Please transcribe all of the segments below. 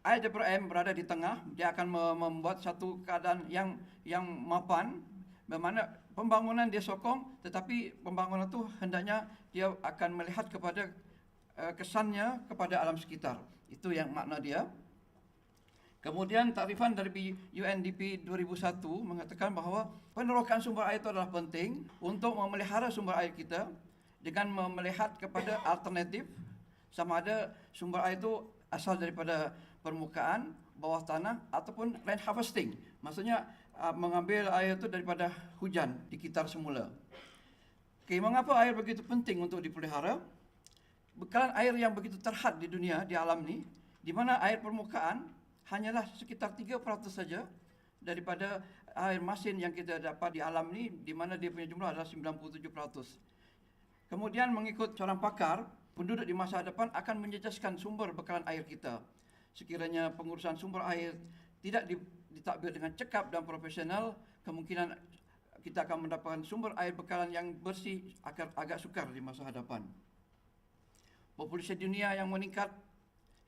Air daripada M berada di tengah, dia akan membuat satu keadaan yang mapan, bermakna pembangunan dia sokong, tetapi pembangunan itu hendaknya dia akan melihat kepada kesannya kepada alam sekitar. Itu yang makna dia. Kemudian takrifan dari UNDP 2001 mengatakan bahawa penerokan sumber air itu adalah penting untuk memelihara sumber air kita dengan melihat kepada alternatif, sama ada sumber air itu asal daripada permukaan, bawah tanah ataupun rain harvesting. Maksudnya mengambil air itu daripada hujan dikitar semula. Okay, mengapa air begitu penting untuk dipelihara? Bekalan air yang begitu terhad di dunia, di alam ni, di mana air permukaan hanyalah sekitar 3% saja daripada air masin yang kita dapat di alam ni, di mana dia punya jumlah adalah 97%. Kemudian mengikut seorang pakar, penduduk di masa depan akan menjejaskan sumber bekalan air kita. Sekiranya pengurusan sumber air tidak ditadbir dengan cekap dan profesional, kemungkinan kita akan mendapatkan sumber air bekalan yang bersih agak sukar di masa hadapan. Populasi dunia yang meningkat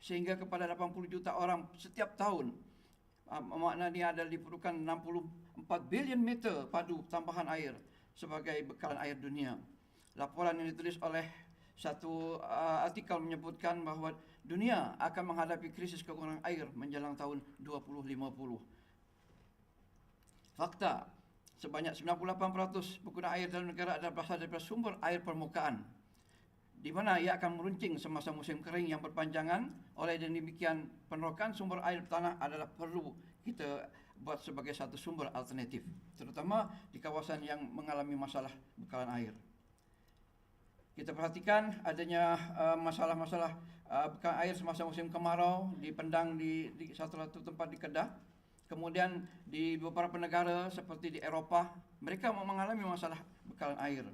sehingga kepada 80 juta orang setiap tahun, maknanya ada diperlukan 64 bilion meter padu tambahan air sebagai bekalan air dunia. Laporan yang ditulis oleh satu artikel menyebutkan bahawa dunia akan menghadapi krisis kekurangan air menjelang tahun 2050. Fakta, sebanyak 98% penggunaan air dalam negara adalah berasal daripada sumber air permukaan, di mana ia akan meruncing semasa musim kering yang berpanjangan. Oleh demikian, penerokan sumber air tanah adalah perlu kita buat sebagai satu sumber alternatif, terutama di kawasan yang mengalami masalah bekalan air. Kita perhatikan adanya masalah-masalah bekalan air semasa musim kemarau dipendang di satu tempat di Kedah. Kemudian di beberapa negara seperti di Eropah, mereka mengalami masalah bekalan air.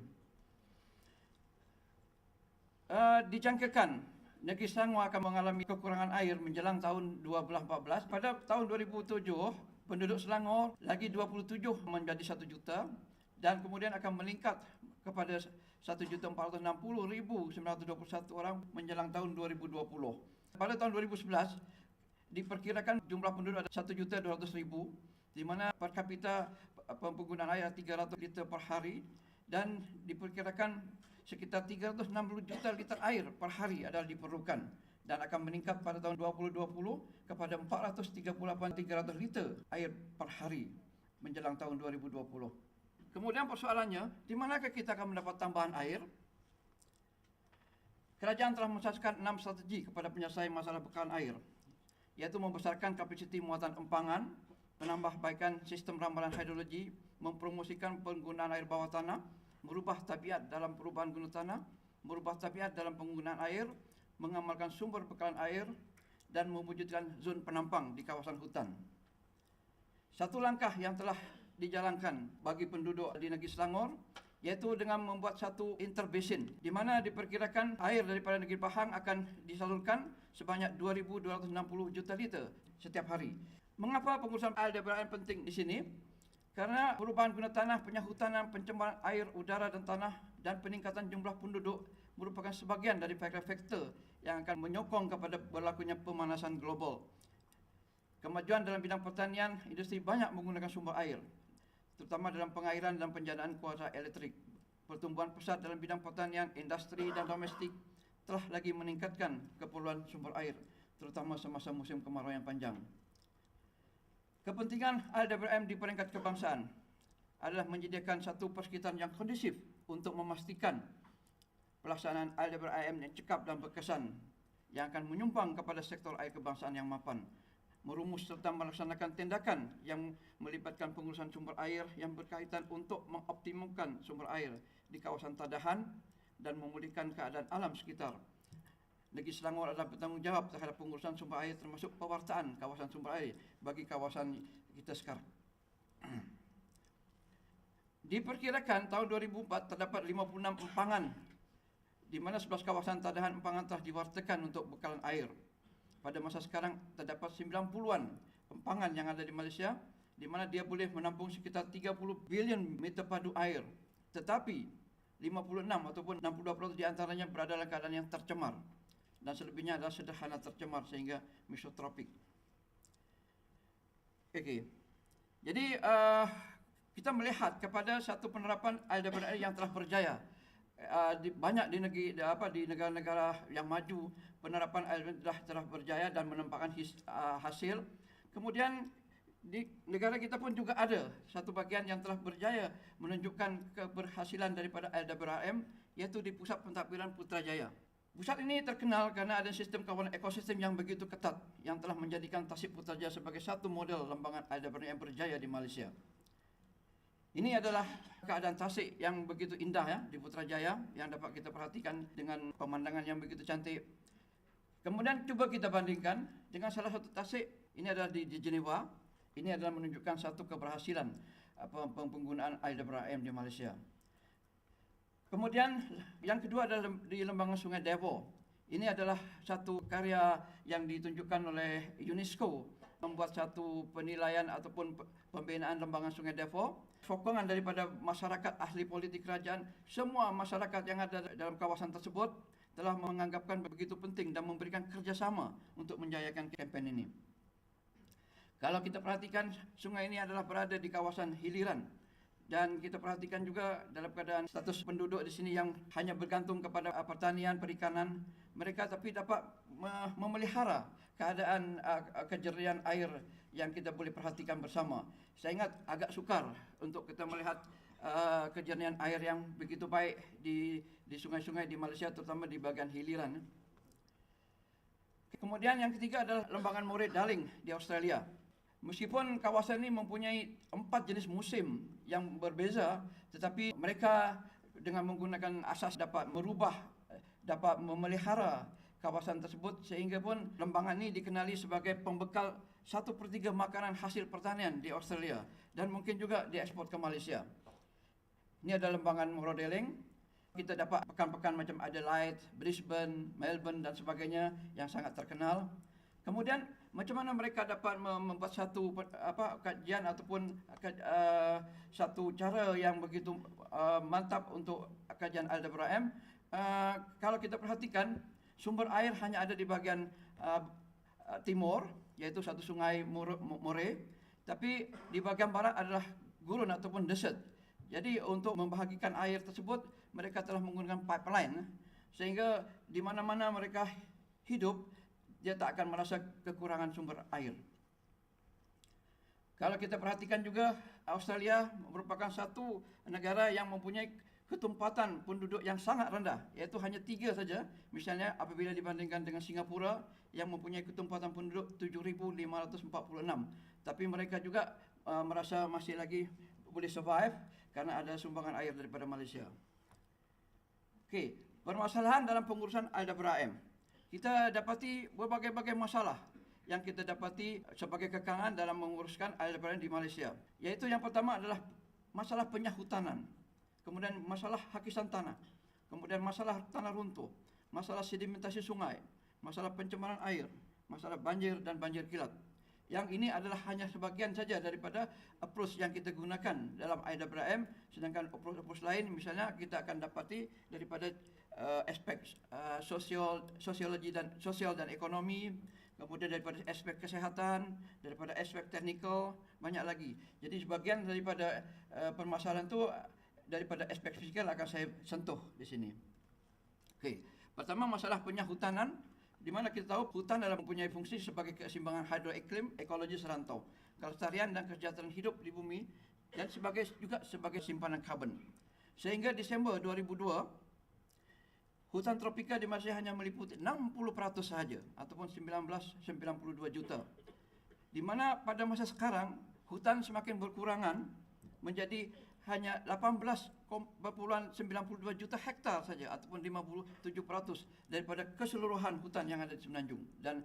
Dijangkakan negeri Selangor akan mengalami kekurangan air menjelang tahun 2014. Pada tahun 2007, penduduk Selangor lagi 27 menjadi 1 juta dan kemudian akan meningkat kepada 1.460.921 orang menjelang tahun 2020. Pada tahun 2011, diperkirakan jumlah penduduk ada 1.200.000, di mana per kapita penggunaan air 300 liter per hari, dan diperkirakan sekitar 360 juta liter air per hari adalah diperlukan dan akan meningkat pada tahun 2020 kepada 438.300 liter air per hari menjelang tahun 2020. Kemudian persoalannya, di manakah kita akan mendapat tambahan air? Kerajaan telah menasaskan 6 strategi kepada penyelesaian masalah bekalan air, iaitu membesarkan kapasiti muatan empangan, menambahbaikan sistem ramalan hidrologi, mempromosikan penggunaan air bawah tanah, merubah tabiat dalam perubahan guna tanah, merubah tabiat dalam penggunaan air, mengamalkan sumber bekalan air, dan mewujudkan zon penampang di kawasan hutan. Satu langkah yang telah dijalankan bagi penduduk di negeri Selangor, iaitu dengan membuat satu interbasin, di mana diperkirakan air daripada negeri Pahang akan disalurkan sebanyak 2.260 juta liter setiap hari. Mengapa pengurusan air daripada air penting di sini? Karena perubahan guna tanah, penyahutanan, pencemaran air, udara dan tanah, dan peningkatan jumlah penduduk merupakan sebahagian dari faktor-faktor yang akan menyokong kepada berlakunya pemanasan global. Kemajuan dalam bidang pertanian, industri banyak menggunakan sumber air, terutama dalam pengairan dan penjanaan kuasa elektrik. Pertumbuhan pesat dalam bidang pertanian, industri dan domestik telah lagi meningkatkan keperluan sumber air, terutama semasa musim kemarau yang panjang. Kepentingan LWM di peringkat kebangsaan adalah menyediakan satu persekitaran yang kondusif untuk memastikan pelaksanaan LWM yang cekap dan berkesan yang akan menyumbang kepada sektor air kebangsaan yang mapan, merumus serta melaksanakan tindakan yang melibatkan pengurusan sumber air yang berkaitan untuk mengoptimalkan sumber air di kawasan tadahan dan memulihkan keadaan alam sekitar. Negeri Selangor adalah bertanggungjawab terhadap pengurusan sumber air, termasuk pewartaan kawasan sumber air bagi kawasan kita sekarang. Diperkirakan tahun 2004 terdapat 56 empangan, di mana 11 kawasan tadahan empangan telah diwartakan untuk bekalan air. Pada masa sekarang terdapat 90-an empangan yang ada di Malaysia, di mana dia boleh menampung sekitar 30 bilion meter padu air. Tetapi 56 ataupun 62% di antaranya berada dalam keadaan yang tercemar, dan selebihnya adalah sederhana tercemar sehingga mesotropik. Okey. Jadi kita melihat kepada satu penerapan Aldebaran yang telah berjaya. Banyak di negara-negara yang maju penerapan Aldebaran telah berjaya dan menampakkan hasil. Kemudian di negara kita pun juga ada satu bagian yang telah berjaya menunjukkan keberhasilan daripada Aldebaran, iaitu di Pusat Pentadbiran Putrajaya. Pusat ini terkenal kerana ada sistem kawalan ekosistem yang begitu ketat yang telah menjadikan Tasik Putrajaya sebagai satu model lembagan Aldebaran yang berjaya di Malaysia. Ini adalah keadaan Tasik yang begitu indah ya di Putrajaya yang dapat kita perhatikan dengan pemandangan yang begitu cantik. Kemudian cuba kita bandingkan dengan salah satu Tasik, ini adalah di Geneva. Ini adalah menunjukkan satu keberhasilan penggunaan Aldebaran di Malaysia. Kemudian yang kedua adalah di lembangan Sungai Devon. Ini adalah satu karya yang ditunjukkan oleh UNESCO, membuat satu penilaian ataupun pembinaan lembangan Sungai Devon. Sokongan daripada masyarakat ahli politik kerajaan, semua masyarakat yang ada dalam kawasan tersebut telah menganggapkan begitu penting dan memberikan kerjasama untuk menjayakan kempen ini. Kalau kita perhatikan, sungai ini adalah berada di kawasan hiliran. Dan kita perhatikan juga dalam keadaan status penduduk di sini yang hanya bergantung kepada pertanian, perikanan. Mereka tapi dapat memelihara keadaan kejernihan air yang kita boleh perhatikan bersama. Saya ingat agak sukar untuk kita melihat kejernihan air yang begitu baik di sungai-sungai di Malaysia, terutama di bahagian hiliran. Kemudian yang ketiga adalah lembangan Moray Darling di Australia. Meskipun kawasan ini mempunyai 4 jenis musim yang berbeza, tetapi mereka dengan menggunakan asas dapat merubah, dapat memelihara kawasan tersebut, sehingga pun lembangan ini dikenali sebagai pembekal 1/3 makanan hasil pertanian di Australia dan mungkin juga diekspor ke Malaysia. Ini adalah lembangan Moray Darling. Kita dapat pekan-pekan macam Adelaide, Brisbane, Melbourne dan sebagainya yang sangat terkenal. Kemudian macam mana mereka dapat membuat satu kajian ataupun satu cara yang begitu mantap untuk kajian Aldebaran. Kalau kita perhatikan, sumber air hanya ada di bahagian timur, iaitu satu sungai Moray, tapi di bahagian barat adalah gurun ataupun desert. Jadi untuk membahagikan air tersebut, mereka telah menggunakan pipeline, sehingga di mana-mana mereka hidup, dia tak akan merasa kekurangan sumber air. Kalau kita perhatikan juga, Australia merupakan satu negara yang mempunyai ketumpatan penduduk yang sangat rendah, iaitu hanya 3 saja. Misalnya apabila dibandingkan dengan Singapura yang mempunyai ketumpatan penduduk 7,546. Tapi mereka juga merasa masih lagi boleh survive karena ada sumbangan air daripada Malaysia. Okey, permasalahan dalam pengurusan Aldebaran. Kita dapati berbagai-bagai masalah yang kita dapati sebagai kekangan dalam menguruskan Aldebaran di Malaysia. Iaitu yang pertama adalah masalah penyahutanan, kemudian masalah hakisan tanah, kemudian masalah tanah runtuh, masalah sedimentasi sungai, masalah pencemaran air, masalah banjir dan banjir kilat. Yang ini adalah hanya sebahagian saja daripada approach yang kita gunakan dalam Aldebaran, sedangkan approach lain misalnya kita akan dapati daripada aspek sosiologi dan sosial dan ekonomi, kemudian daripada aspek kesihatan, daripada aspek teknikal, banyak lagi. Jadi sebahagian daripada permasalahan itu daripada aspek fisikal akan saya sentuh di sini. Okey, pertama masalah penyahutanan, di mana kita tahu hutan adalah mempunyai fungsi sebagai keseimbangan hidroiklim, ekologi serantau, kelestarian dan kesejahteraan hidup di bumi dan juga sebagai simpanan karbon. Sehingga Disember 2002, hutan tropika di Malaysia hanya meliputi 60% sahaja ataupun 1992 juta. Di mana pada masa sekarang hutan semakin berkurangan menjadi hanya 18,92 juta hektar saja ataupun 57% daripada keseluruhan hutan yang ada di Semenanjung dan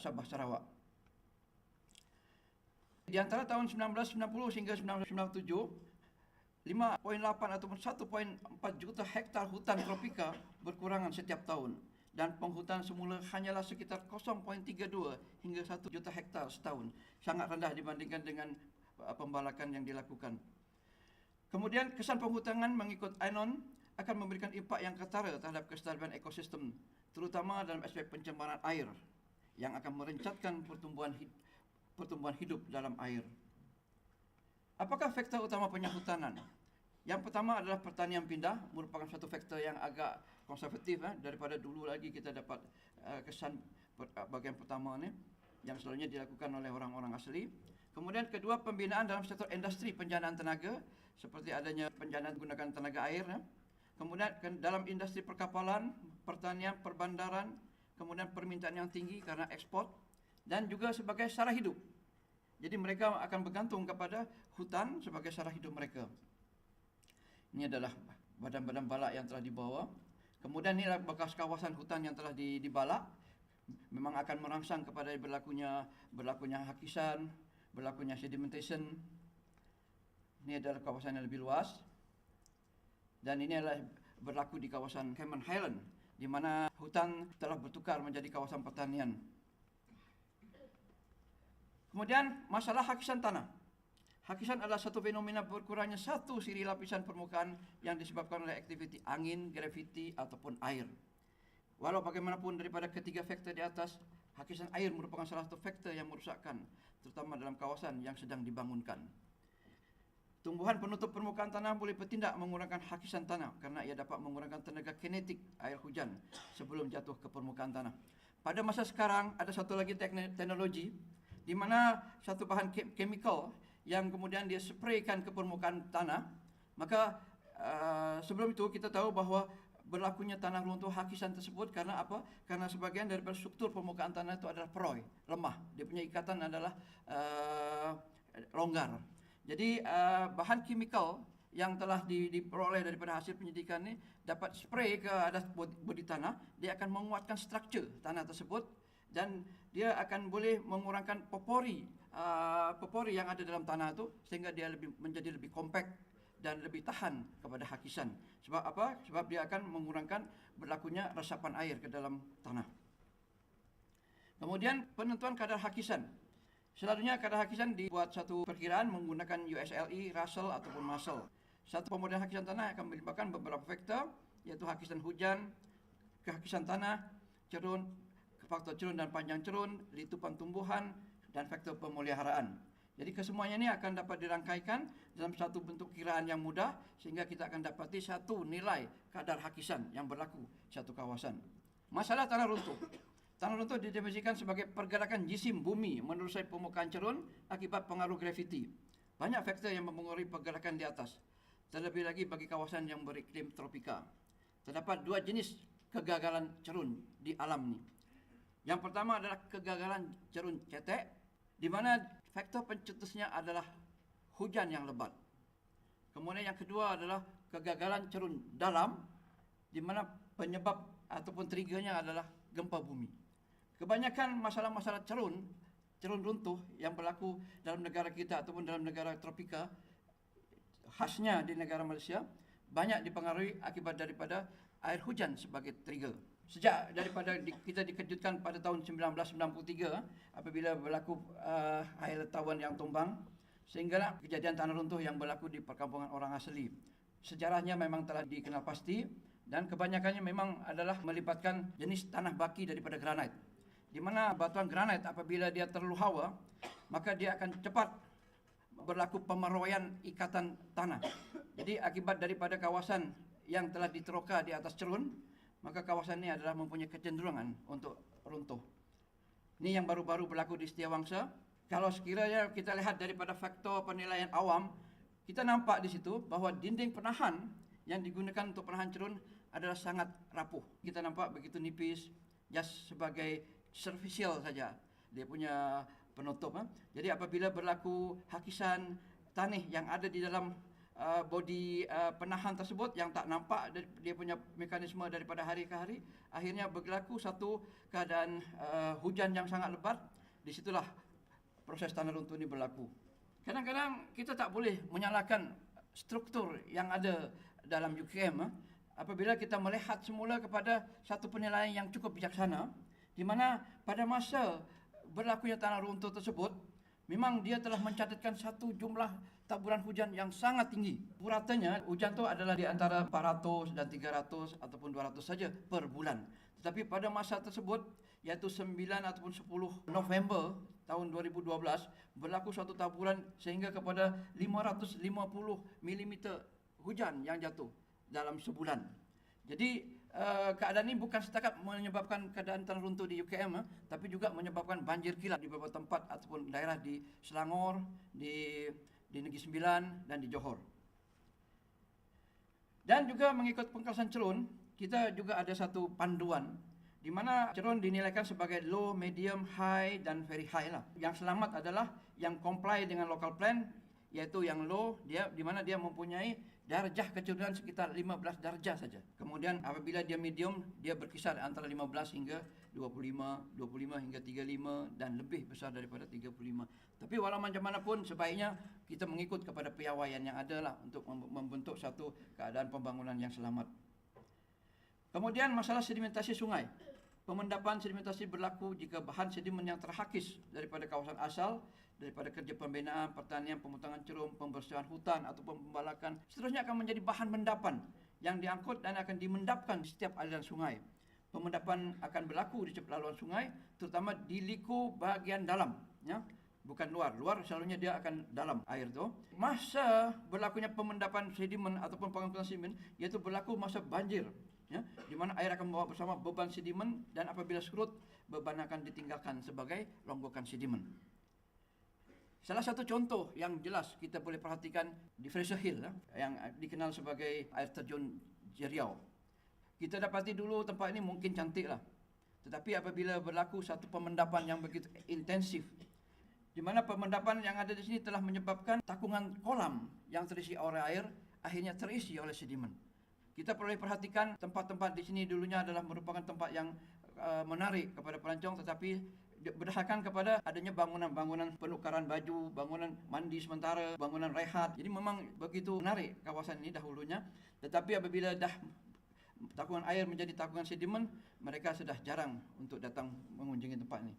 Sabah Sarawak. Di antara tahun 1990 hingga 1997, 5,8 ataupun 1,4 juta hektar hutan tropika berkurangan setiap tahun dan penghutan semula hanyalah sekitar 0,32 hingga 1 juta hektar setahun. Sangat rendah dibandingkan dengan pembalakan yang dilakukan. Kemudian kesan penghutangan mengikut Ainon akan memberikan impak yang ketara terhadap kestabilan ekosistem, terutama dalam aspek pencemaran air yang akan merencatkan pertumbuhan pertumbuhan hidup dalam air. Apakah faktor utama penyahutanan? Yang pertama adalah pertanian pindah, merupakan satu faktor yang agak konservatif daripada dulu lagi kita dapat kesan bagian pertama ni yang selalunya dilakukan oleh orang-orang asli. Kemudian kedua, pembinaan dalam sektor industri penjanaan tenaga seperti adanya penjanaan gunakan tenaga air. Kemudian dalam industri perkapalan, pertanian, perbandaran, kemudian permintaan yang tinggi karena ekspor dan juga sebagai cara hidup. Jadi mereka akan bergantung kepada hutan sebagai cara hidup mereka. Ini adalah badan-badan balak yang telah dibawa. Kemudian ini adalah bekas kawasan hutan yang telah dibalak. Memang akan merangsang kepada berlakunya hakisan, berlakunya sedimentation. Ini adalah kawasan yang lebih luas. Dan ini adalah berlaku di kawasan Cameron Highland, di mana hutan telah bertukar menjadi kawasan pertanian. Kemudian masalah hakisan tanah. Hakisan adalah satu fenomena berkurangnya satu siri lapisan permukaan yang disebabkan oleh aktiviti angin, graviti ataupun air. Walau bagaimanapun daripada ketiga faktor di atas, hakisan air merupakan salah satu faktor yang merosakkan, terutama dalam kawasan yang sedang dibangunkan. Tumbuhan penutup permukaan tanah boleh bertindak mengurangkan hakisan tanah kerana ia dapat mengurangkan tenaga kinetik air hujan sebelum jatuh ke permukaan tanah. Pada masa sekarang ada satu lagi teknologi di mana satu bahan chemical yang kemudian dia spraykan ke permukaan tanah. Maka sebelum itu kita tahu bahawa berlakunya tanah runtuh hakisan tersebut karena apa? Karena sebagian daripada struktur permukaan tanah itu adalah poroi, lemah. Dia punya ikatan adalah longgar. Jadi bahan chemical yang telah diperoleh daripada hasil penyidikan ini dapat spray ke atas bodi tanah, dia akan menguatkan struktur tanah tersebut dan dia akan boleh mengurangkan popori yang ada dalam tanah itu sehingga dia menjadi lebih kompak dan lebih tahan kepada hakisan. Sebab apa? Sebab dia akan mengurangkan berlakunya resapan air ke dalam tanah. Kemudian penentuan kadar hakisan. Selalunya kadar hakisan dibuat satu perkiraan menggunakan USLE, Russell ataupun Muscle. Satu pemodelan hakisan tanah akan melibatkan beberapa faktor, iaitu hakisan hujan, kehakisan tanah, cerun, faktor cerun dan panjang cerun, litupan tumbuhan dan faktor pemeliharaan. Jadi kesemuanya ini akan dapat dirangkaikan dalam satu bentuk kiraan yang mudah sehingga kita akan dapati satu nilai kadar hakisan yang berlaku satu kawasan. Masalah tanah runtuh. Tanah runtuh didefinisikan sebagai pergerakan jisim bumi menerusi permukaan cerun akibat pengaruh graviti. Banyak faktor yang mempengaruhi pergerakan di atas. Terlebih lagi bagi kawasan yang beriklim tropika. Terdapat dua jenis kegagalan cerun di alam ini. Yang pertama adalah kegagalan cerun cetek, di mana faktor pencetusnya adalah hujan yang lebat. Kemudian yang kedua adalah kegagalan cerun dalam, di mana penyebab ataupun triggernya adalah gempa bumi. Kebanyakan masalah-masalah cerun runtuh yang berlaku dalam negara kita ataupun dalam negara tropika, khasnya di negara Malaysia, banyak dipengaruhi akibat daripada air hujan sebagai trigger. Sejak daripada kita dikejutkan pada tahun 1993 apabila berlaku air tawan yang tumbang, sehinggalah kejadian tanah runtuh yang berlaku di perkampungan orang asli. Sejarahnya memang telah dikenal pasti dan kebanyakannya memang adalah melibatkan jenis tanah baki daripada granit. Di mana batuan granit apabila dia terlalu hawa, maka dia akan cepat berlaku pemeroyan ikatan tanah. Jadi akibat daripada kawasan yang telah diteroka di atas cerun, maka kawasan ini adalah mempunyai kecenderungan untuk runtuh. Ini yang baru-baru berlaku di Setiawangsa. Kalau sekiranya kita lihat daripada faktor penilaian awam, kita nampak di situ bahawa dinding penahan yang digunakan untuk penahan cerun adalah sangat rapuh. Kita nampak begitu nipis, just sebagai superficial saja dia punya penutup. Jadi apabila berlaku hakisan tanah yang ada di dalam bodi penahan tersebut yang tak nampak dia punya mekanisme daripada hari ke hari, akhirnya berlaku satu keadaan hujan yang sangat lebat. Disitulah proses tanah runtuh ini berlaku. Kadang-kadang kita tak boleh menyalahkan struktur yang ada dalam UKM apabila kita melihat semula kepada satu penilaian yang cukup bijaksana, di mana pada masa berlakunya tanah runtuh tersebut memang dia telah mencatatkan satu jumlah taburan hujan yang sangat tinggi. Puratanya hujan itu adalah di antara 400 dan 300 ataupun 200 saja per bulan. Tetapi pada masa tersebut, iaitu 9 ataupun 10 November tahun 2012, berlaku suatu taburan sehingga kepada 550 mm hujan yang jatuh dalam sebulan. Jadi keadaan ini bukan setakat menyebabkan keadaan tanah runtuh di UKM, tapi juga menyebabkan banjir kilat di beberapa tempat ataupun daerah di Selangor, di Negeri Sembilan dan di Johor. Dan juga mengikut pengkasan cerun, kita juga ada satu panduan di mana cerun dinilaikan sebagai low, medium, high dan very high lah. Yang selamat adalah yang comply dengan local plan, yaitu yang low, dia di mana dia mempunyai darjah kecerunan sekitar 15 darjah saja. Kemudian apabila dia medium, dia berkisar antara 15 hingga 25, 25 hingga 35 dan lebih besar daripada 35. Tapi walau macam mana pun sebaiknya kita mengikut kepada piawaian yang ada lah untuk membentuk satu keadaan pembangunan yang selamat. Kemudian masalah sedimentasi sungai. Pemendapan sedimentasi berlaku jika bahan sedimen yang terhakis daripada kawasan asal, daripada kerja pembinaan, pertanian, pemutangan cerum, pembersihan hutan ataupun pembalakan, seterusnya akan menjadi bahan mendapan yang diangkut dan akan dimendapkan di setiap aliran sungai. Pemendapan akan berlaku di setiap laluan sungai, terutama di liku bahagian dalam, ya, bukan luar. Luar selalunya dia akan dalam air tu. Masa berlakunya pemendapan sedimen ataupun pengangkutan sedimen, iaitu berlaku masa banjir, ya, di mana air akan membawa bersama beban sedimen dan apabila surut, beban akan ditinggalkan sebagai ronggokan sedimen. Salah satu contoh yang jelas kita boleh perhatikan di Fraser Hill, yang dikenal sebagai air terjun Jeriau. Kita dapati dulu tempat ini mungkin cantik lah, tetapi apabila berlaku satu pemendapan yang begitu intensif, di mana pemendapan yang ada di sini telah menyebabkan takungan kolam yang terisi oleh air akhirnya terisi oleh sedimen. Kita perlu perhatikan tempat-tempat di sini dulunya adalah merupakan tempat yang menarik kepada pelancong, tetapi berdasarkan kepada adanya bangunan-bangunan penukaran baju, bangunan mandi sementara, bangunan rehat. Jadi memang begitu menarik kawasan ini dahulunya. Tetapi apabila dah takungan air menjadi takungan sedimen, mereka sudah jarang untuk datang mengunjungi tempat ini.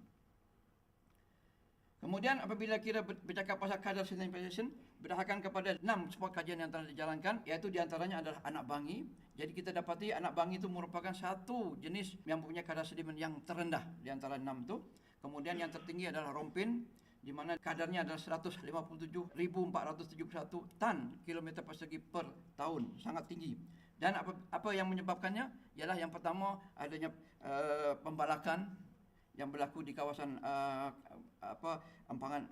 Kemudian apabila kita bercakap pasal kadar sedimentation, berdasarkan kepada 6 spot kajian yang telah dijalankan, iaitu diantaranya adalah anak bangi. Jadi kita dapati anak bangi itu merupakan satu jenis yang mempunyai kadar sedimen yang terendah di antara 6 itu. Kemudian yang tertinggi adalah rompin, di mana kadarnya adalah 157.471 tan kilometer persegi per tahun, sangat tinggi. Dan apa yang menyebabkannya ialah yang pertama adanya pembalakan yang berlaku di kawasan empangan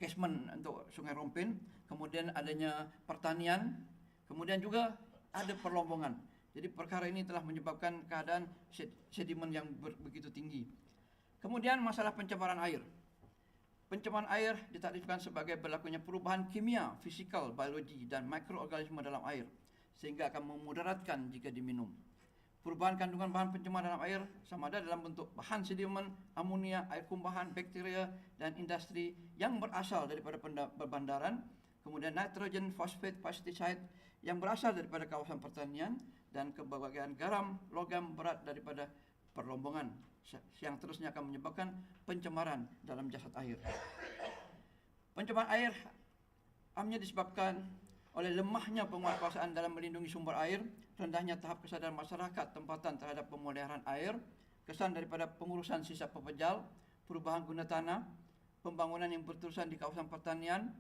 catchment untuk Sungai Rompin, kemudian adanya pertanian, kemudian juga ada perlombongan. Jadi perkara ini telah menyebabkan keadaan sedimen yang begitu tinggi. Kemudian masalah pencemaran air. Pencemaran air ditakrifkan sebagai berlakunya perubahan kimia, fisikal, biologi dan mikroorganisme dalam air sehingga akan memudaratkan jika diminum. Perubahan kandungan bahan pencemar dalam air sama ada dalam bentuk bahan sedimen, amonia, air kumbahan, bakteria dan industri yang berasal daripada perbandaran, kemudian nitrogen, fosfat, pesticide yang berasal daripada kawasan pertanian dan kebagian garam, logam berat daripada perlombongan yang terusnya akan menyebabkan pencemaran dalam jasad air. Pencemaran air amnya disebabkan oleh lemahnya penguasaan dalam melindungi sumber air, rendahnya tahap kesadaran masyarakat tempatan terhadap pemeliharaan air, kesan daripada pengurusan sisa pepejal, perubahan guna tanah, pembangunan yang berterusan di kawasan pertanian,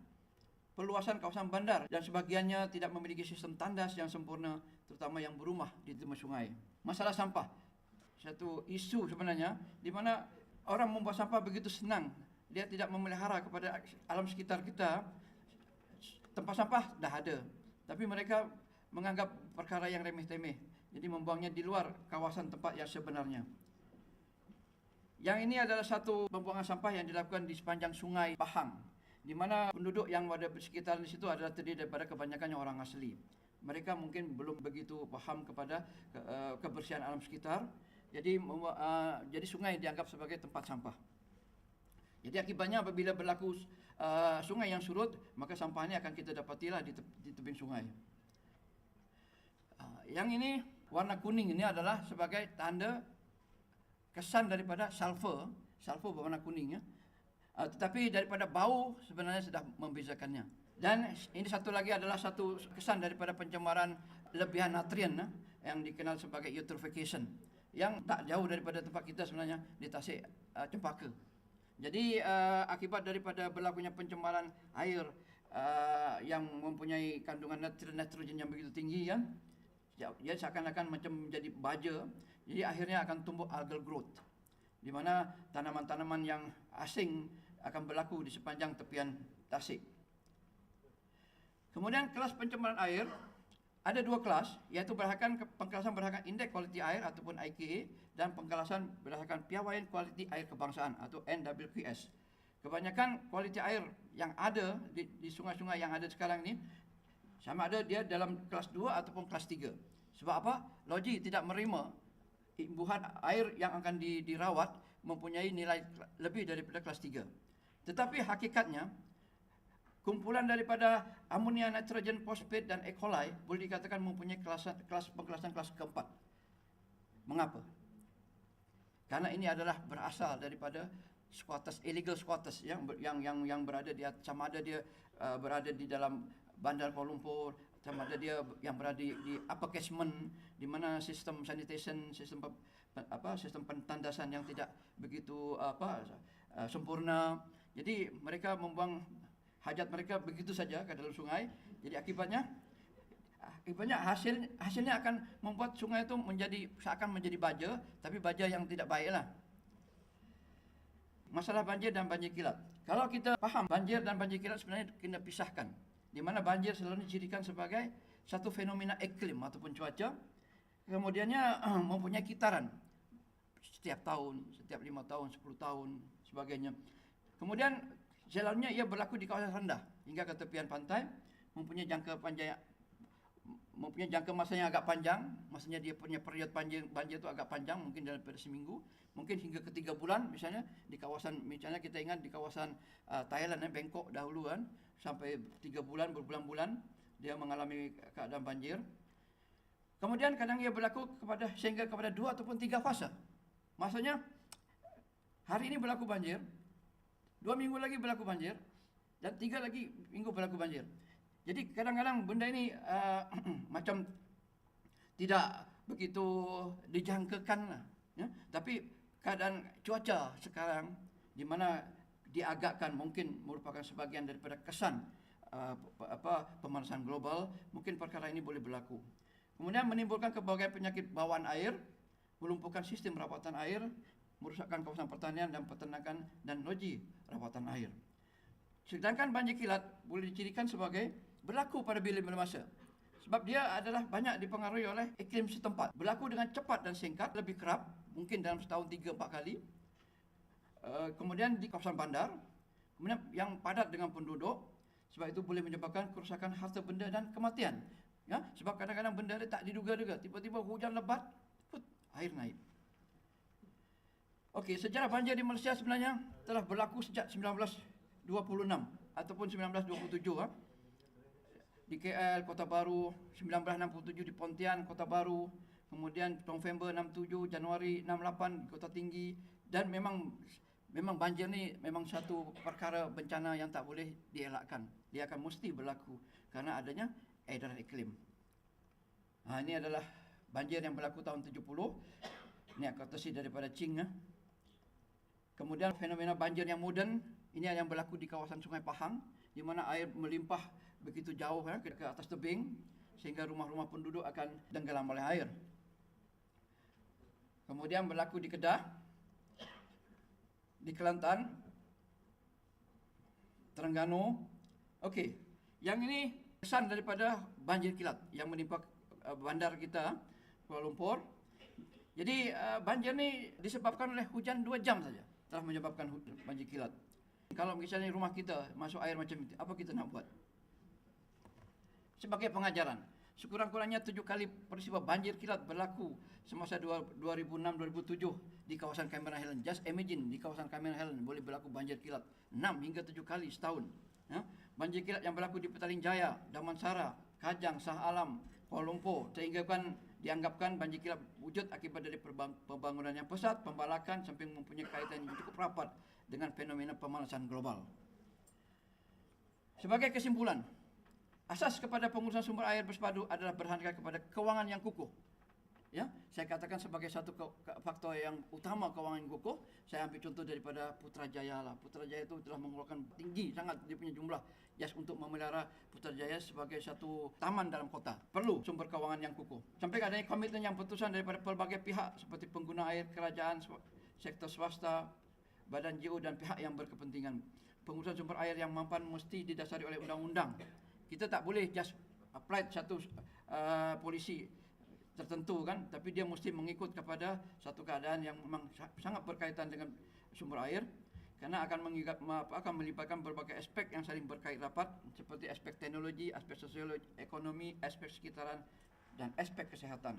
perluasan kawasan bandar dan sebagiannya tidak memiliki sistem tandas yang sempurna, terutama yang berumah di tepi sungai. Masalah sampah, satu isu sebenarnya di mana orang membuat sampah begitu senang. Dia tidak memelihara kepada alam sekitar kita. Tempat sampah dah ada, tapi mereka menganggap perkara yang remeh-temeh. Jadi membuangnya di luar kawasan tempat yang sebenarnya. Yang ini adalah satu pembuangan sampah yang dilakukan di sepanjang sungai Pahang, di mana penduduk yang ada di sekitar di situ adalah terdiri daripada kebanyakannya orang asli. Mereka mungkin belum begitu paham kepada kebersihan alam sekitar. Jadi sungai dianggap sebagai tempat sampah. Jadi akibatnya apabila berlaku sungai yang surut, maka sampah ini akan kita dapatilah di tebing sungai. Yang ini warna kuning ini adalah sebagai tanda kesan daripada sulfur berwarna kuning ya. Tetapi daripada bau sebenarnya sudah membezakannya. Dan ini satu lagi adalah satu kesan daripada pencemaran lebihan natrium yang dikenal sebagai eutrophication, yang tak jauh daripada tempat kita sebenarnya di Tasik Cempaka. Jadi akibat daripada berlakunya pencemaran air yang mempunyai kandungan nitrogen yang begitu tinggi kan, dia seakan-akan macam menjadi baja. Jadi akhirnya akan tumbuh algal growth, di mana tanaman-tanaman yang asing akan berlaku di sepanjang tepian Tasik. Kemudian kelas pencemaran air ada dua kelas, iaitu pengkelasan berdasarkan indeks kualiti air ataupun IKA dan pengkelasan berdasarkan piawaian kualiti air kebangsaan atau NWQS. Kebanyakan kualiti air yang ada di sungai-sungai yang ada sekarang ini sama ada dia dalam kelas 2 ataupun kelas 3. Sebab apa? Logi tidak menerima imbuhan air yang akan dirawat mempunyai nilai lebih daripada kelas 3. Tetapi hakikatnya kumpulan daripada amonia, nitrogen, fosfat dan E. coli boleh dikatakan mempunyai pengkelasan kelas keempat. Mengapa? Karena ini adalah berasal daripada squatters, illegal squatters yang berada di sama ada dia berada di dalam bandar Kuala Lumpur, sama ada dia yang berada di upper catchment, di mana sistem sanitation, sistem pentandasan yang tidak begitu sempurna. Jadi mereka membuang hajat mereka begitu saja ke dalam sungai. Jadi akibatnya hasilnya akan membuat sungai itu seakan menjadi baja, tapi baja yang tidak baiklah. Masalah banjir dan banjir kilat. Kalau kita faham banjir dan banjir kilat sebenarnya kena pisahkan. Di mana banjir selalu dijadikan sebagai satu fenomena iklim ataupun cuaca. Kemudiannya mempunyai kitaran setiap tahun, setiap 5 tahun, 10 tahun, sebagainya. Kemudian selalunya ia berlaku di kawasan rendah hingga ke tepian pantai, mempunyai jangka masa yang agak panjang. Maksudnya dia punya period banjir itu agak panjang, mungkin daripada seminggu, mungkin hingga ke 3 bulan. Misalnya di kawasan, misalnya kita ingat di kawasan Thailand, Bangkok dahulu kan, sampai 3 bulan, berbulan-bulan dia mengalami keadaan banjir. Kemudian kadang ia berlaku sehingga kepada 2 ataupun 3 fasa. Maksudnya hari ini berlaku banjir, 2 minggu lagi berlaku banjir, dan 3 lagi minggu berlaku banjir. Jadi kadang-kadang benda ini macam tidak begitu dijangkakan lah, ya. Tapi keadaan cuaca sekarang di mana diagakkan mungkin merupakan sebagian daripada kesan pemanasan global, mungkin perkara ini boleh berlaku. Kemudian menimbulkan berbagai penyakit bawaan air, melumpuhkan sistem rawatan air, merusakkan kawasan pertanian dan peternakan dan loji rawatan air. Sedangkan banjir kilat boleh dicirikan sebagai berlaku pada bila-bila masa. Sebab dia adalah banyak dipengaruhi oleh iklim setempat. Berlaku dengan cepat dan singkat, lebih kerap, mungkin dalam setahun 3-4 kali. Kemudian di kawasan bandar, kemudian yang padat dengan penduduk, sebab itu boleh menyebabkan kerusakan harta benda dan kematian. Ya, sebab kadang-kadang benda dia tak diduga-duga, tiba-tiba hujan lebat, air naik. Okey, sejarah banjir di Malaysia sebenarnya telah berlaku sejak 1926 ataupun 1927. Di KL, Kota Baru, 1967 di Pontian, Kota Baru, kemudian November 67, Januari 68 di Kota Tinggi, dan memang banjir ni memang satu perkara bencana yang tak boleh dielakkan. Dia akan mesti berlaku kerana adanya edaran iklim. Ini adalah banjir yang berlaku tahun 70. Ini akurasi daripada Ching. Kemudian fenomena banjir yang moden, ini yang berlaku di kawasan Sungai Pahang, di mana air melimpah begitu jauh ke atas tebing sehingga rumah-rumah penduduk akan tenggelam oleh air. Kemudian berlaku di Kedah, di Kelantan, Terengganu. Okey, yang ini kesan daripada banjir kilat yang menimpa bandar kita Kuala Lumpur. Jadi banjir ni disebabkan oleh hujan 2 jam saja telah menyebabkan banjir kilat. Kalau misalnya rumah kita masuk air macam itu, apa kita nak buat? Sebagai pengajaran, sekurang-kurangnya 7 kali peristiwa banjir kilat berlaku semasa 2006-2007 di kawasan Cameron Highlands. Just imagine, di kawasan Cameron Highlands boleh berlaku banjir kilat 6 hingga 7 kali setahun. Ya? Banjir kilat yang berlaku di Petaling Jaya, Damansara, Kajang, Shah Alam, Kuala Lumpur, dianggapkan banjir kilat wujud akibat dari pembangunan yang pesat, pembalakan sampai mempunyai kaitan yang cukup rapat dengan fenomena pemanasan global. Sebagai kesimpulan, asas kepada pengurusan sumber air bersepadu adalah berhandal kepada kewangan yang kukuh. Ya, saya katakan sebagai satu faktor yang utama kewangan yang kukuh, saya ambil contoh daripada Putrajaya lah. Putrajaya itu telah mengeluarkan tinggi sangat dia punya jumlah jas untuk memelihara Putrajaya sebagai satu taman dalam kota. Perlu sumber kewangan yang kukuh. Sampai adanya komitmen yang putusan daripada pelbagai pihak seperti pengguna air, kerajaan, sektor swasta, badan GO dan pihak yang berkepentingan. Pengurusan sumber air yang mampan mesti didasari oleh undang-undang. Kita tak boleh just apply satu polisi tertentu kan, tapi dia mesti mengikut kepada satu keadaan yang memang sangat berkaitan dengan sumber air, karena akan melibatkan berbagai aspek yang saling berkait rapat seperti aspek teknologi, aspek sosiologi, ekonomi, aspek sekitaran dan aspek kesehatan.